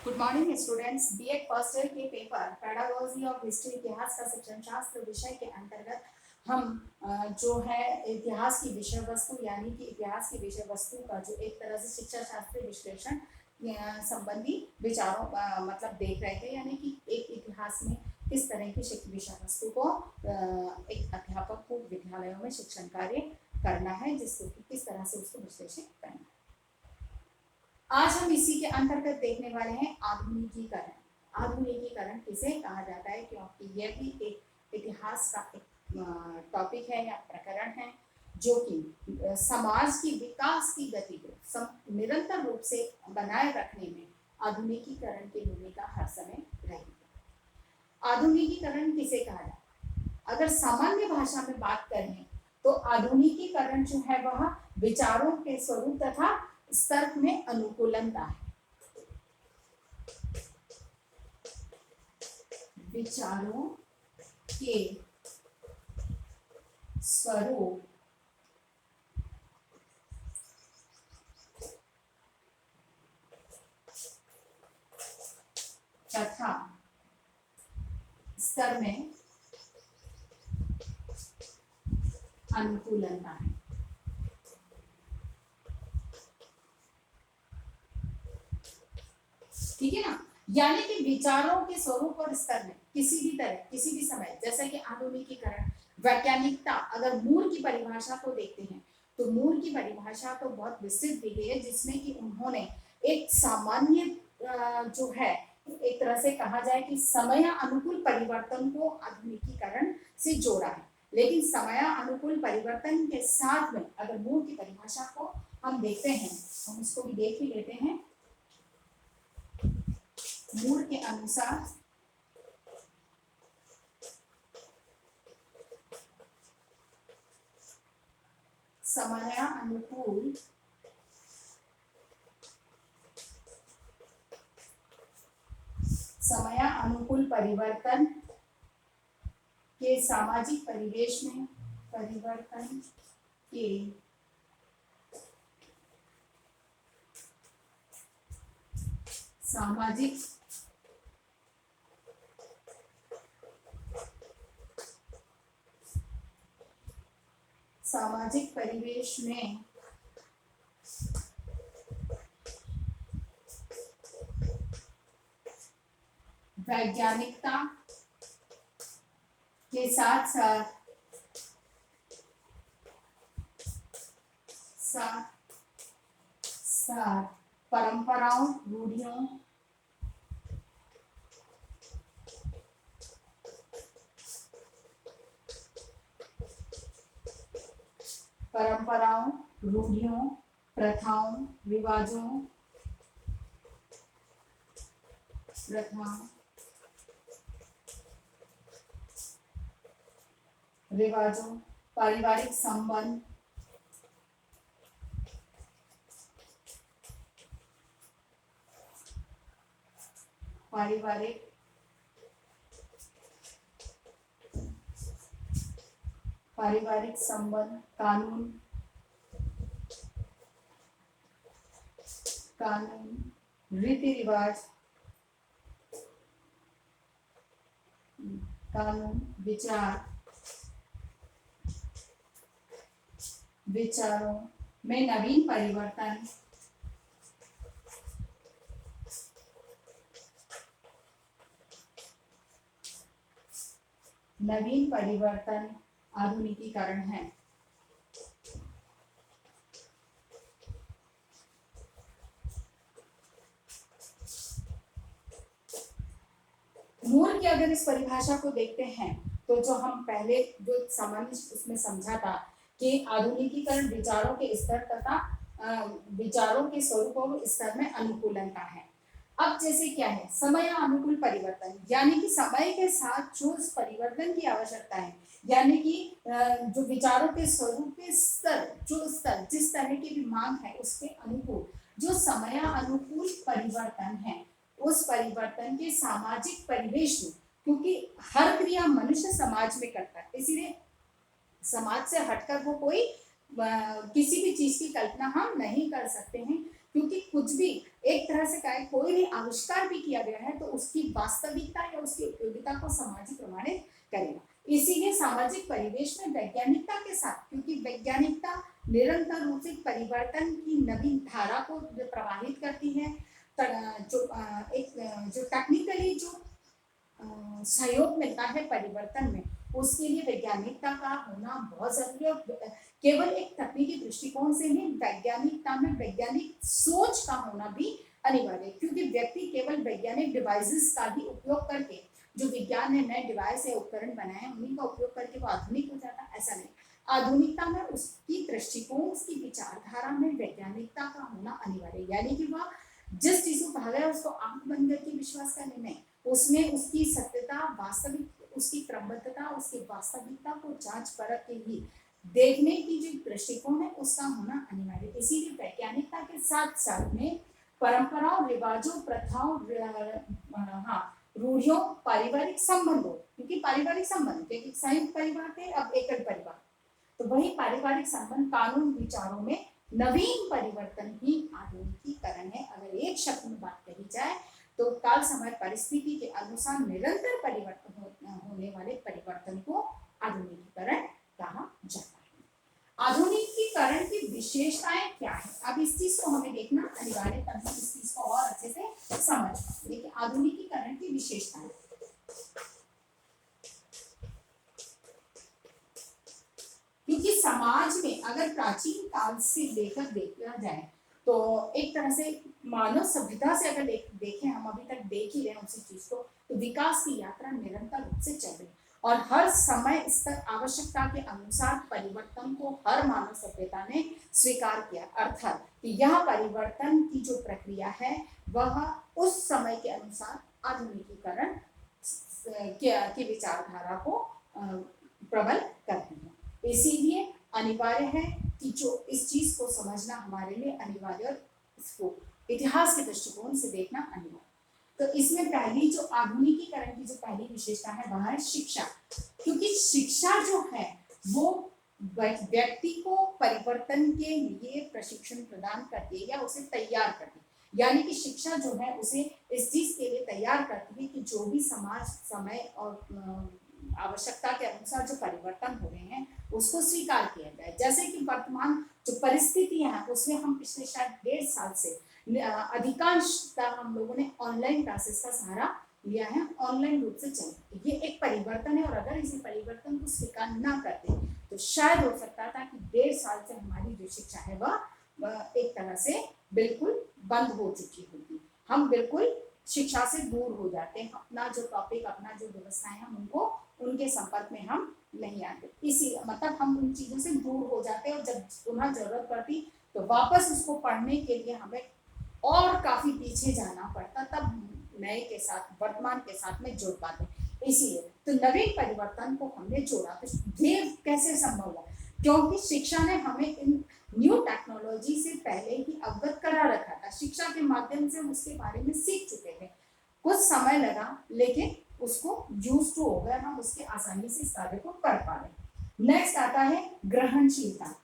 Good morning students. B Ed first year के paper pedagogy of history इतिहास का शिक्षण शास्त्र विषय के अंतर्गत हम जो है इतिहास की विषय वस्तु यानी कि इतिहास की विषय वस्तु का जो एक तरह से शिक्षा शास्त्रीय विश्लेषण संबंधी विचारों मतलब देख रहे थे, यानी कि एक इतिहास में किस तरह की विषय वस्तु को एक अध्यापक को विद्यालयों में शिक्षण कार्य करना है, जिसको कि किस तरह से उसको विश्लेषण करना है। आज हम इसी के अंतर्गत देखने वाले हैं आधुनिकीकरण। आधुनिकीकरण किसे कहा जाता है, क्योंकि यह भी एक इतिहास का एक टॉपिक है या प्रकरण है जो कि समाज की विकास की गति को निरंतर रूप से बनाए रखने में आधुनिकीकरण की भूमिका हर समय रहेगी। आधुनिकीकरण किसे कहा जाता है? अगर सामान्य भाषा में बात करें तो आधुनिकीकरण जो है वह विचारों के स्वरूप तथा स्तर में अनुकूलनता है। विचारों के स्वरूप तथा स्तर में अनुकूलनता है। ठीक है ना, यानी कि विचारों के स्वरूप और स्तर में किसी भी तरह किसी भी समय, जैसे कि आधुनिकीकरण वैज्ञानिकता, अगर मूल की परिभाषा को देखते हैं तो मूल की परिभाषा तो बहुत विस्तृत दी गई है, जिसमें कि उन्होंने एक सामान्य जो है एक तरह से कहा जाए कि समय अनुकूल परिवर्तन को आधुनिकीकरण से जोड़ा है। लेकिन समय अनुकूल परिवर्तन के साथ में अगर मूल की परिभाषा को हम देखते हैं, हम उसको भी देख ही लेते हैं। मूल के अनुसार समयानुकूल परिवर्तन के सामाजिक परिवेश में परिवर्तन के सामाजिक परिवेश में वैज्ञानिकता के साथ साथ परंपराओं, रूढ़ियों, प्रथाओं, रिवाजों, पारिवारिक संबंध, कानून, रीति रिवाज, विचारों में नवीन परिवर्तन आधुनिकीकरण है। मूल की अगर इस परिभाषा को देखते हैं तो जो हम पहले जो सामान्य उसमें समझा था कि आधुनिकीकरण विचारों के स्तर तथा विचारों के स्वरूप और स्तर में अनुकूलनता है। अब जैसे क्या है समय अनुकूल परिवर्तन, यानी कि समय के साथ जो इस परिवर्तन की आवश्यकता है, यानी कि जो विचारों के स्वरूप के स्तर जिस तरह की भी मांग है उसके अनुकूल जो समय अनुकूल परिवर्तन है, उस परिवर्तन के सामाजिक परिवेश में, क्योंकि हर क्रिया मनुष्य समाज में करता है, इसीलिए समाज से हटकर वो कोई किसी भी चीज की कल्पना हम नहीं कर सकते हैं। क्योंकि कुछ भी एक तरह से कहे कोई भी आविष्कार भी किया गया है तो उसकी वास्तविकता या उसकी उपयोगिता को समाज ही प्रमाणित करेगा। इसीलिए सामाजिक परिवेश में वैज्ञानिकता के साथ, क्योंकि वैज्ञानिकता निरंतर रूप से परिवर्तन की नवीन धारा को प्रवाहित करती है, जो टेक्निकली जो सहयोग मिलता है परिवर्तन में, उसके लिए वैज्ञानिकता का होना बहुत जरूरी है। और केवल एक तकनीकी दृष्टिकोण से नहीं, वैज्ञानिकता में वैज्ञानिक सोच का होना भी अनिवार्य है, क्योंकि व्यक्ति केवल वैज्ञानिक डिवाइसेस का ही उपयोग करके, जो विज्ञान ने नए डिवाइस या उपकरण बनाए हैं उन्हीं का उपयोग करके वो आधुनिक हो जाता, ऐसा नहीं। आधुनिकता में उसकी दृष्टिकोण, उसकी विचारधारा में वैज्ञानिकता का होना अनिवार्य है, यानी कि वह जिस चीज को कहा गया उसको आंख बंद करके विश्वास करने नहीं, उसमें उसकी सत्यता, वास्तविक उसकी क्रमबद्धता, उसकी वास्तविकता को जांच परख के ही देखने की जो दृष्टिकोण है उसका होना अनिवार्य है। इसीलिए वैज्ञानिकता के साथ साथ में परंपराओं, रिवाजों, प्रथाओं, हाँ, रूढ़ियों, पारिवारिक संबंधों, क्योंकि पारिवारिक संबंध एक संयुक्त परिवार थे, अब एकल परिवार, तो वही पारिवारिक संबंध, कानून, विचारों में नवीन परिवर्तन ही आधुनिकीकरण है। अगर एक शब्द में बात कही जाए तो काल समय परिस्थिति के अनुसार निरंतर परिवर्तन होने वाले परिवर्तन को आधुनिकीकरण कहा जाता है। आधुनिकीकरण की विशेषताएं क्या है, अब इस चीज को हमें देखना अनिवार्य, तभी इस चीज को और अच्छे से समझ पाए। देखिए आधुनिकीकरण की विशेषताएं, क्योंकि समाज में अगर प्राचीन काल से लेकर देखा जाए तो एक तरह से मानव सभ्यता से अगर देखें, हम अभी तक देख ही रहे हैं उसी चीज को, तो विकास की यात्रा निरंतर रूप से चल रही है और हर समय स्तर आवश्यकता के अनुसार परिवर्तन को हर मानव सभ्यता ने स्वीकार किया, अर्थात कि यह परिवर्तन की जो प्रक्रिया है वह उस समय के अनुसार आधुनिकीकरण की विचारधारा को प्रबल करती है। इसीलिए अनिवार्य है कि जो इस चीज को समझना हमारे लिए अनिवार्य और इसको इतिहास के दृष्टिकोण से देखना अनिवार्य। तो इसमें पहली जो आधुनिकीकरण की जो पहली विशेषता है वह है शिक्षा, क्योंकि शिक्षा जो है वो व्यक्ति को परिवर्तन के लिए प्रशिक्षण प्रदान करती है या उसे तैयार करती है, यानी कि शिक्षा जो है उसे इस चीज के लिए तैयार करती है कि जो भी समाज, समय और आवश्यकता के अनुसार जो परिवर्तन हो रहे हैं उसको स्वीकार किया जाए। जैसे कि वर्तमान जो परिस्थितियां हैं उसमें हम पिछले शायद 1.5 साल से अधिकांशतः हम लोगों ने ऑनलाइन क्लासेस का सहारा लिया है, ऑनलाइन रूप से चल, ये एक परिवर्तन है और अगर इसी परिवर्तन को स्वीकार ना करते तो शायद हो सकता था कि 1.5 साल से हमारी जो शिक्षा है वह एक तरह से बिल्कुल बंद हो चुकी होती, हम बिल्कुल शिक्षा से दूर हो जाते हैं, अपना जो टॉपिक, अपना जो व्यवस्थाएं हम उनको उनके संपर्क में हम नहीं आते, इसी मतलब हम उन चीजों से दूर हो जाते हैं और जब पुनः जरूरत पड़ती तो वापस उसको पढ़ने के लिए हमें और काफी पीछे जाना पड़ता, तब नए के साथ, वर्तमान के साथ में जुड़ पाते। इसीलिए तो नवीन परिवर्तन को हमने जोड़ा, तो ये कैसे संभव हुआ, क्योंकि शिक्षा ने हमें इन न्यू टेक्नोलॉजी से पहले ही अवगत करा रखा था, शिक्षा के माध्यम से हम उसके बारे में सीख चुके थे, कुछ समय लगा लेकिन उसको यूज टू हो गया, हम उसके आसानी से इस कार्य को कर पा रहे। नेक्स्ट आता है ग्रहणशीलता।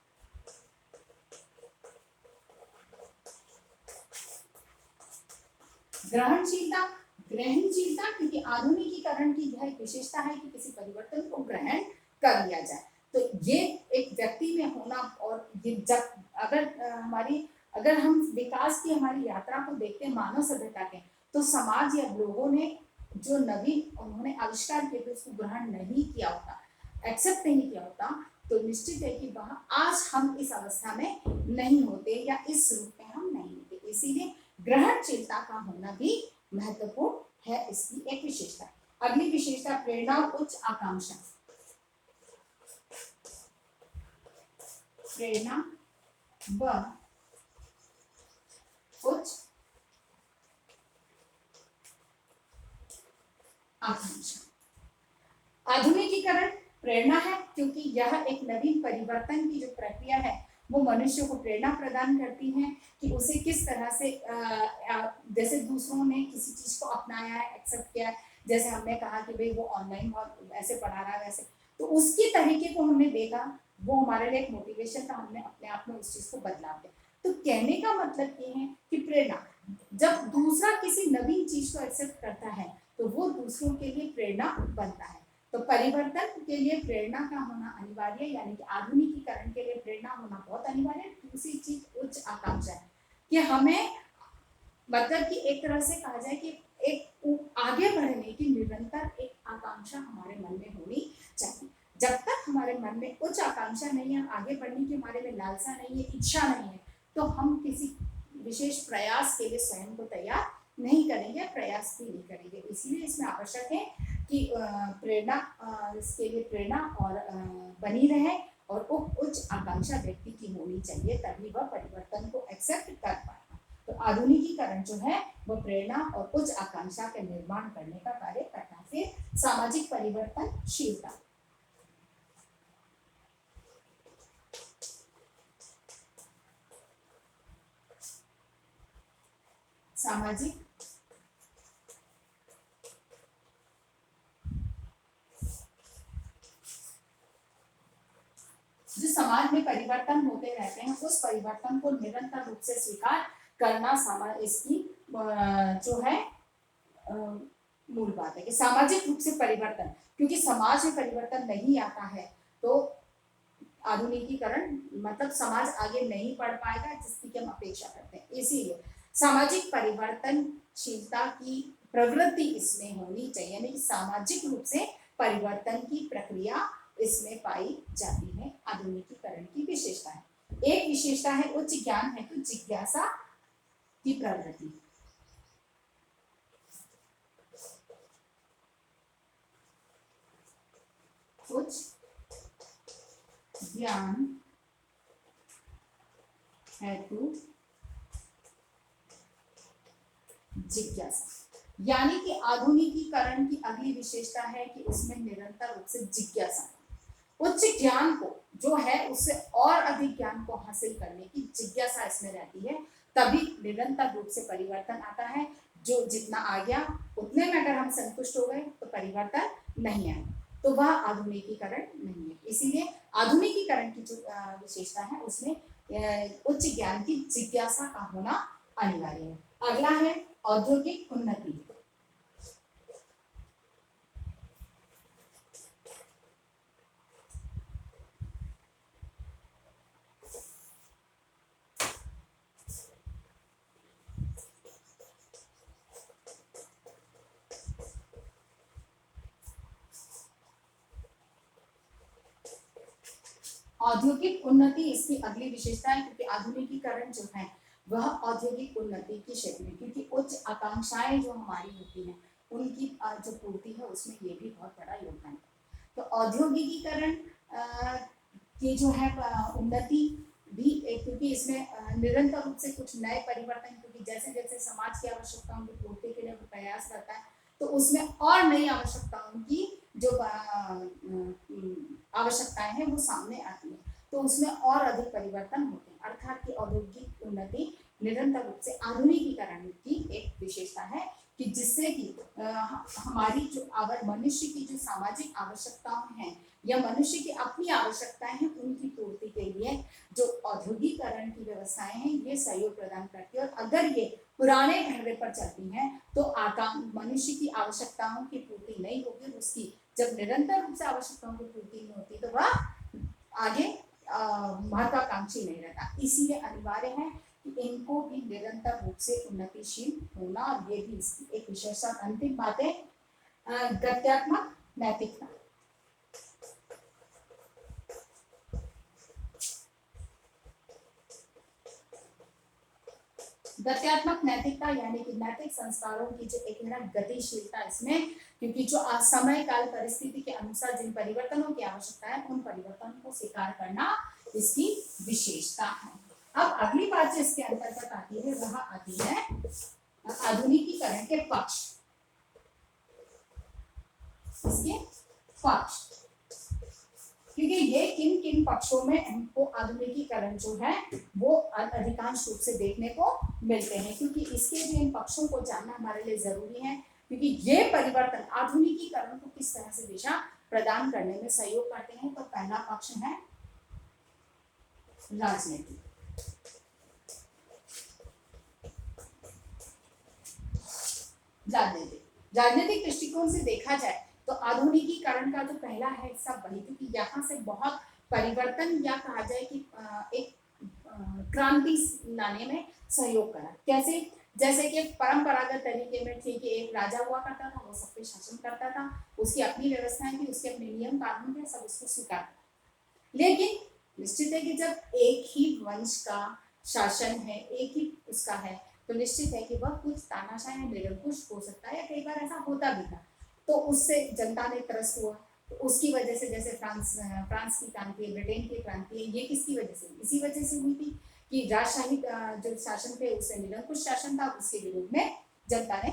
ग्रहणशीलता क्योंकि आधुनिकीकरण की यह एक विशेषता है कि किसी परिवर्तन को ग्रहण कर लिया जाए, तो ये एक व्यक्ति में होना, और ये जब अगर हम विकास की हमारी यात्रा को देखते हैं मानव सभ्यता के, तो समाज या लोगों ने जो नवीन उन्होंने आविष्कार किए थे उसको ग्रहण नहीं किया होता, एक्सेप्ट नहीं किया होता, तो निश्चित है कि वह आज हम इस अवस्था में नहीं होते या इस रूप में हम नहीं होते। इसीलिए ग्रहणशीलता का होना भी महत्वपूर्ण है, इसकी एक विशेषता। अगली विशेषता प्रेरणा और उच्च आकांक्षा। प्रेरणा व उच्च आकांक्षा। आधुनिकीकरण प्रेरणा है क्योंकि यह एक नवीन परिवर्तन की जो प्रक्रिया है वो मनुष्य को प्रेरणा प्रदान करती है कि उसे किस तरह से जैसे दूसरों ने किसी चीज को अपनाया है, एक्सेप्ट किया है, जैसे हमने कहा कि भाई वो ऑनलाइन बहुत ऐसे पढ़ा रहा है वैसे, तो उसकी तरीके को हमने देखा, वो हमारे लिए एक मोटिवेशन था, हमने अपने आप में उस चीज को बदलाव किया। तो कहने का मतलब ये है कि प्रेरणा, जब दूसरा किसी नवीन चीज को एक्सेप्ट करता है तो वो दूसरों के लिए प्रेरणा बनता है। तो परिवर्तन के लिए प्रेरणा का होना अनिवार्य है, यानी कि आधुनिकीकरण के लिए प्रेरणा होना बहुत अनिवार्य है। दूसरी चीज उच्च आकांक्षा है कि हमें, मतलब कि एक तरह से कहा जाए कि एक आगे बढ़ने की निरंतर एक आकांक्षा हमारे मन में होनी चाहिए। जब तक हमारे मन में उच्च आकांक्षा नहीं है, आगे बढ़ने की हमारे में लालसा नहीं है, इच्छा नहीं है, तो हम किसी विशेष प्रयास के लिए स्वयं को तैयार नहीं करेंगे, प्रयास भी नहीं करेंगे। इसीलिए इसमें आवश्यक है कि प्रेरणा, इसके लिए प्रेरणा और बनी रहे और उच्च आकांक्षा व्यक्ति की होनी चाहिए, तभी वह परिवर्तन को एक्सेप्ट कर पाएगा। तो आधुनिकीकरण जो है वो प्रेरणा और उच्च आकांक्षा के निर्माण करने का कार्य करता है। फिर सामाजिक परिवर्तनशीलता, सामाजिक जो समाज में परिवर्तन होते रहते हैं उस परिवर्तन को निरंतर रूप से स्वीकार करना समाज इसकी जो है मूल बात है कि सामाजिक रूप से परिवर्तन, क्योंकि समाज में परिवर्तन नहीं आता है तो आधुनिकीकरण मतलब समाज आगे नहीं बढ़ पाएगा जिसकी हम अपेक्षा करते हैं। इसीलिए सामाजिक परिवर्तनशीलता की प्रवृत्ति इसमें होनी चाहिए, यानी कि सामाजिक रूप से परिवर्तन की प्रक्रिया इसमें पाई जाती है। आधुनिकीकरण की विशेषता है, एक विशेषता है उच्च ज्ञान है तो जिज्ञासा की प्रवृत्ति। उच्च ज्ञान हेतु जिज्ञासा, यानी कि आधुनिकीकरण की अगली विशेषता है कि उसमें निरंतर रूप से जिज्ञासा, उच्च ज्ञान को जो है उससे और अधिक ज्ञान को हासिल करने की जिज्ञासा इसमें रहती है, तभी निरंतर रूप से परिवर्तन आता है। जो जितना आ गया उतने में अगर हम संतुष्ट हो गए तो परिवर्तन नहीं आया, तो वह आधुनिकीकरण नहीं है। इसीलिए आधुनिकीकरण की जो विशेषता है उसमें उच्च ज्ञान की जिज्ञासा का होना अनिवार्य है। अगला है औद्योगिक उन्नति, औद्योगिक उन्नति इसकी अगली विशेषता है, क्योंकि आधुनिकीकरण जो है वह औद्योगिक उन्नति के क्षेत्र में, क्योंकि उच्च आकांक्षाएं जो हमारी होती हैं उनकी जो पूर्ति है उसमें ये भी बहुत बड़ा योगदान है। तो औद्योगिकीकरण की जो है उन्नति भी, क्योंकि इसमें निरंतर रूप से कुछ नए परिवर्तन, क्योंकि जैसे जैसे समाज की आवश्यकताओं की पूर्ति के लिए प्रयास करता है तो उसमें और नई आवश्यकताओं की जो आवश्यकताएं हैं वो सामने आती है, तो उसमें और अधिक परिवर्तन होते हैं। अर्थात कि औद्योगिक उन्नति निरंतर रूप से आधुनिकीकरण की एक विशेषता है कि जिससे कि हमारी जो मनुष्य की जो सामाजिक आवश्यकताएं हैं या मनुष्य की अपनी आवश्यकताएं हैं उनकी पूर्ति के लिए जो औद्योगिकरण की व्यवस्थाएं हैं ये सहयोग प्रदान करती है। और अगर ये पुराने ढर्रे पर चलती हैं तो मनुष्य की आवश्यकताओं की पूर्ति नहीं होगी, उसकी जब निरंतर रूप से आवश्यकताओं की पूर्ति नहीं होती तो वह आगे महत्वाकांक्षी नहीं रहता। इसीलिए अनिवार्य है कि इनको भी निरंतर रूप से उन्नतिशील होना, और ये भी इसकी एक विशेषता। अंतिम बात है गत्यात्मक नैतिकता, गत्यात्मक नैतिकता यानी कि नैतिक संस्कारों की जो एक गतिशीलता इसमें, क्योंकि जो समय काल परिस्थिति के अनुसार जिन परिवर्तनों की आवश्यकता है उन परिवर्तनों को स्वीकार करना इसकी विशेषता है। अब अगली बात जो इसके अंतर्गत आती है वह आती है आधुनिकीकरण के पक्ष, इसके पक्ष, क्योंकि ये किन किन पक्षों में हमको आधुनिकीकरण जो है वो अधिकांश रूप से देखने को मिलते हैं, क्योंकि इसके भी इन पक्षों को जानना हमारे लिए जरूरी है, क्योंकि ये परिवर्तन आधुनिकीकरण को किस तरह से दिशा प्रदान करने में सहयोग करते हैं। तो पहला पक्ष है राजनीति, राजनीतिक दृष्टिकोण से देखा जाए तो आधुनिकीकरण का जो पहला है हिस्सा वही, क्योंकि यहाँ से बहुत परिवर्तन या कहा जाए कि एक क्रांति लाने में सहयोग करा। कैसे? जैसे कि परंपरागत तरीके में ठीक है, एक राजा हुआ करता था, वो सब पे शासन करता था, उसकी अपनी व्यवस्थाएं थी, उसके अपने नियम कानून थे, सब उसको स्वीकार। लेकिन निश्चित है कि जब एक ही वंश का शासन है, एक ही उसका है, तो निश्चित है कि वह कुछ तानाशाह या निरंकुश हो सकता है, या कई बार ऐसा होता भी था। तो उससे जनता ने त्रस्त हुआ। तो उसकी वजह से जैसे फ्रांस की क्रांति है, ब्रिटेन की क्रांति है, ये किसकी वजह से? इसी वजह से हुई थी कि राजशाही जो शासन थे उससे निरंकुश शासन था, उसके विरोध में जनता ने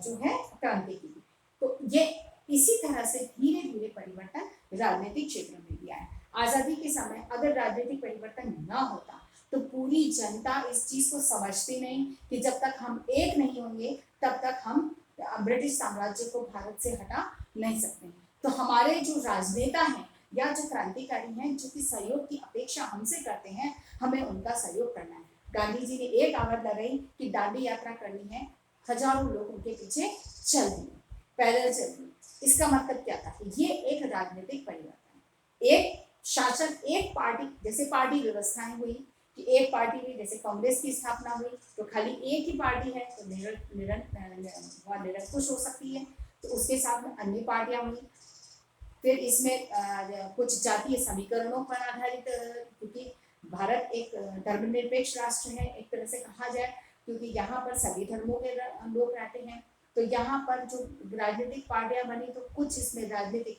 जो है क्रांति की थी। तो ये इसी तरह से धीरे धीरे परिवर्तन राजनीतिक क्षेत्र में भी आया। आजादी के समय अगर राजनीतिक परिवर्तन न होता तो पूरी जनता इस चीज को समझती नहीं कि जब तक हम एक नहीं होंगे तब तक हम ब्रिटिश साम्राज्य को भारत से हटा नहीं सकते। तो हमारे जो राजनेता हैं या जो क्रांतिकारी हैं, जो कि सहयोग की अपेक्षा हमसे करते हैं, हमें उनका सहयोग करना है। गांधी जी ने एक आवाज लगाई कि दांडी यात्रा करनी है, हजारों लोग उनके पीछे चल दिए, पैदल चल दिए। इसका मतलब क्या था? ये एक राजनीतिक परिवर्तन, एक शासन, एक पार्टी, जैसे पार्टी व्यवस्थाएं हुई कि एक पार्टी हुई, जैसे कांग्रेस की स्थापना हुई तो खाली एक ही पार्टी है तो निरंकुश हो सकती है, तो उसके साथ में अन्य पार्टियां हुई। फिर इसमें कुछ जातीय समीकरणों पर आधारित, क्योंकि भारत एक धर्मनिरपेक्ष राष्ट्र है एक तरह से कहा जाए, क्योंकि यहाँ पर सभी धर्मों के लोग रहते हैं। तो यहाँ पर जो राजनीतिक पार्टियां बनी तो कुछ इसमें राजनीतिक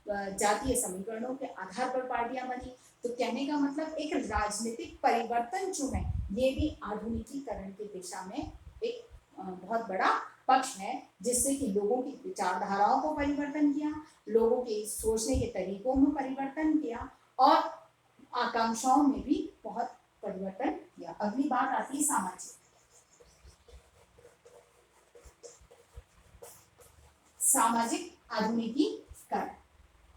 जातीय समीकरणों के आधार पर पार्टियां बनी। तो कहने का मतलब एक राजनीतिक परिवर्तन जो है ये भी आधुनिकीकरण की दिशा में एक बहुत बड़ा पक्ष है, जिससे कि लोगों की विचारधाराओं को परिवर्तन किया, लोगों के सोचने के तरीकों में परिवर्तन किया और आकांक्षाओं में भी बहुत परिवर्तन किया। अगली बात आती है सामाजिक। सामाजिक आधुनिकीकरण।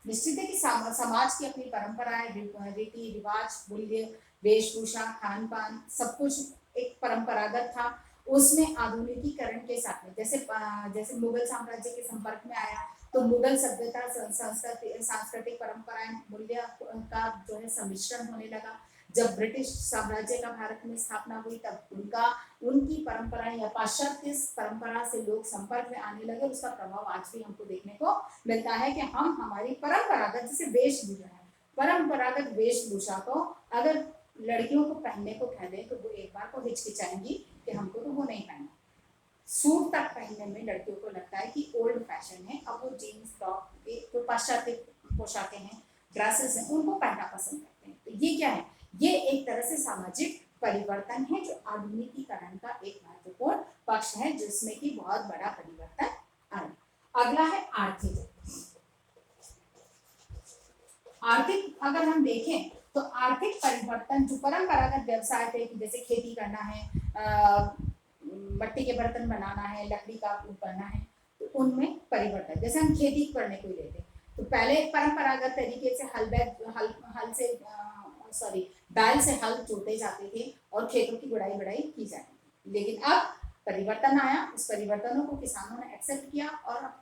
निश्चित है कि समाज की अपनी परंपराएं, रीति रिवाज, मूल्य, वेशभूषा, खान पान, सब कुछ एक परंपरागत था। उसमें आधुनिकीकरण के साथ में जैसे मुगल साम्राज्य के संपर्क में आया तो मुगल सभ्यता, संस्कृति, सांस्कृतिक परंपराएं, मूल्य का जो है सम्मिश्रण होने लगा। जब ब्रिटिश साम्राज्य का भारत में स्थापना हुई तब उनकी परंपराएं या पाश्चात्य परंपरा से लोग संपर्क में आने लगे। उसका प्रभाव आज भी हमको देखने को मिलता है कि हम हमारी परंपरागत जैसे वेशभूषा है, परंपरागत वेशभूषा को अगर लड़कियों को पहनने को कह दें तो वो एक बार को हिचकिचाएंगी कि हमको तो वो नहीं पहनना। सूट तक पहनने में लड़कियों को लगता है कि ओल्ड फैशन है, अब वो जीन्स टॉप, जो पाश्चात्य पोशाकें हैं, ड्रेसेस हैं, उनको पहनना पसंद करते हैं। तो ये क्या है? ये एक तरह से सामाजिक परिवर्तन है जो आधुनिकीकरण का एक महत्वपूर्ण पक्ष है, जिसमें कि बहुत बड़ा परिवर्तन आया। अगला है आर्थिक। आर्थिक अगर हम देखें तो आर्थिक परिवर्तन जो परंपरागत व्यवसाय थे कि जैसे खेती करना है, मट्टी के बर्तन बनाना है, लकड़ी का उपयोग करना है, तो उनमें परिवर्तन। जैसे हम खेती करने को लेते हैं तो पहले परंपरागत तरीके से बैल से हल जोते जाते थे और खेतों की गुड़ाई बढ़ाई की जाती थी। लेकिन अब परिवर्तन आया, उस परिवर्तनों को किसानों ने एक्सेप्ट किया और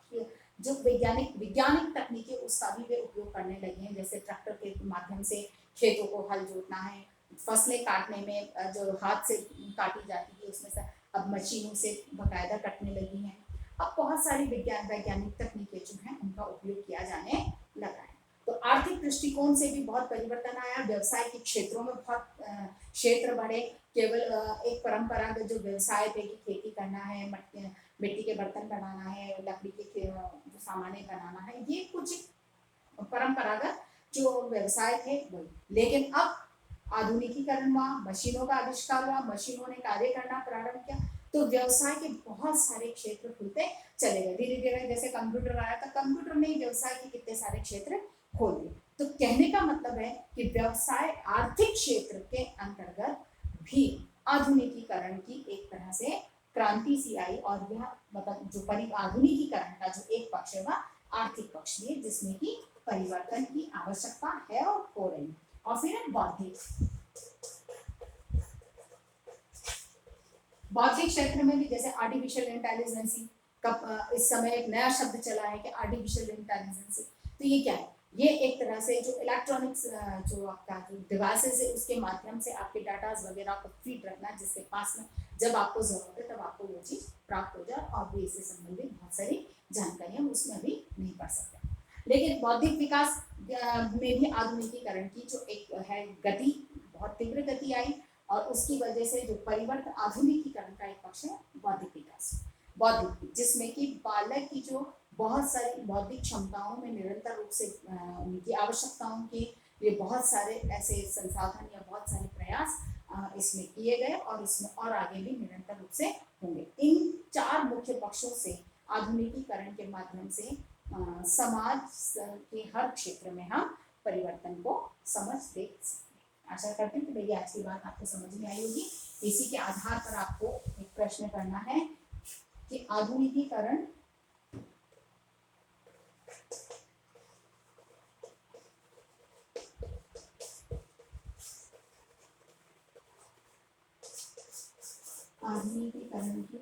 जो वैज्ञानिक तकनीकें उसका भी वे उपयोग करने लगे हैं। जैसे ट्रैक्टर के माध्यम से खेतों को हल जोतना है, फसलें काटने में जो हाथ से काटी जाती थी उसमें से अब मशीनों से बाकायदा कटने लगी हैं। अब बहुत सारी वैज्ञानिक तकनीकें जो हैं उनका उपयोग किया जाने लगा है। तो आर्थिक दृष्टिकोण से भी बहुत परिवर्तन आया। व्यवसाय के क्षेत्रों में बहुत क्षेत्र बढ़े। केवल एक परंपरागत जो व्यवसाय थे कि खेती करना है, मिट्टी के बर्तन बनाना है, लकड़ी के जो सामान बनाना है, ये कुछ परंपरागत जो व्यवसाय थे वही। लेकिन अब आधुनिकीकरण हुआ, मशीनों का आविष्कार हुआ, मशीनों ने कार्य करना प्रारंभ किया, तो व्यवसाय के बहुत सारे क्षेत्र खुलते चले गए। धीरे धीरे जैसे कंप्यूटर आया तो कंप्यूटर ने व्यवसाय के कितने सारे क्षेत्र खोल दिए। तो कहने का मतलब है कि व्यवसाय आर्थिक क्षेत्र के अंतर्गत भी आधुनिकीकरण की एक तरह से क्रांति सी आई, और यह मतलब जो आधुनिकीकरण का जो एक पक्ष है वह आर्थिक पक्ष भी है, जिसमें कि परिवर्तन की आवश्यकता है और हो रही है। और फिर बौद्धिक क्षेत्र में भी जैसे आर्टिफिशियल इंटेलिजेंस, इस समय एक नया शब्द चला है कि आर्टिफिशियल इंटेलिजेंस। तो ये क्या है? ये एक तरह से जो इलेक्ट्रॉनिक्स जो आपका जो डिवाइसेस है उसके माध्यम से आपके डाटाज वगैरह को फीड रखना, जिसके पास में जब आपको जरूरत है तब आपको वो चीज़ प्राप्त हो जाए, और भी इससे संबंधित बहुत सारी जानकारियां उसमें भी नहीं पढ़ सकते। लेकिन बौद्धिक विकास में भी आधुनिकीकरण की जो एक है गति, बहुत तीव्र गति आई, और उसकी वजह से जो परिवर्तन, आधुनिकीकरण का एक पक्ष है बौद्धिक विकास, बौद्धिक, जिसमें कि बालक की जो बहुत सारी बौद्धिक क्षमताओं में निरंतर रूप से उनकी आवश्यकताओं के लिए बहुत सारे ऐसे संसाधन या बहुत सारे प्रयास इसमें किए गए, और इसमें और आगे भी निरंतर रूप से होंगे। इन 4 मुख्य पक्षों से आधुनिकीकरण के माध्यम से समाज के हर क्षेत्र में हम परिवर्तन को समझ देख सकते हैं। आशा करती हूँ कि भैया आज की बात आपको समझ में आई होगी। इसी के आधार पर आपको एक प्रश्न करना है कि आधुनिकीकरण की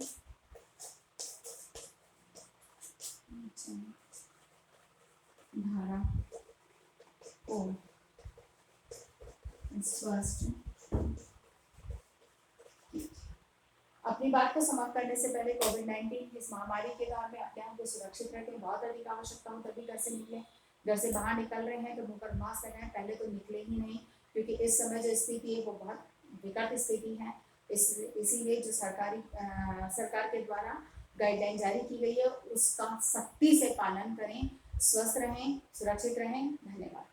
धारा को स्पष्ट, अपनी बात को समाप्त करने से पहले कोविड-19 इस महामारी के दौर में अपने आप को सुरक्षित रखें। बहुत अधिक आवश्यकता हो तभी घर से निकलें। घर से बाहर निकल रहे हैं तो मुंह पर मास्क लगाएं। पहले तो निकले ही नहीं, क्योंकि इस समय जो स्थिति है वो बहुत विकट स्थिति है। इसीलिए जो सरकार के द्वारा गाइडलाइन जारी की गई है उसका सख्ती से पालन करें। स्वस्थ रहें, सुरक्षित रहें। धन्यवाद।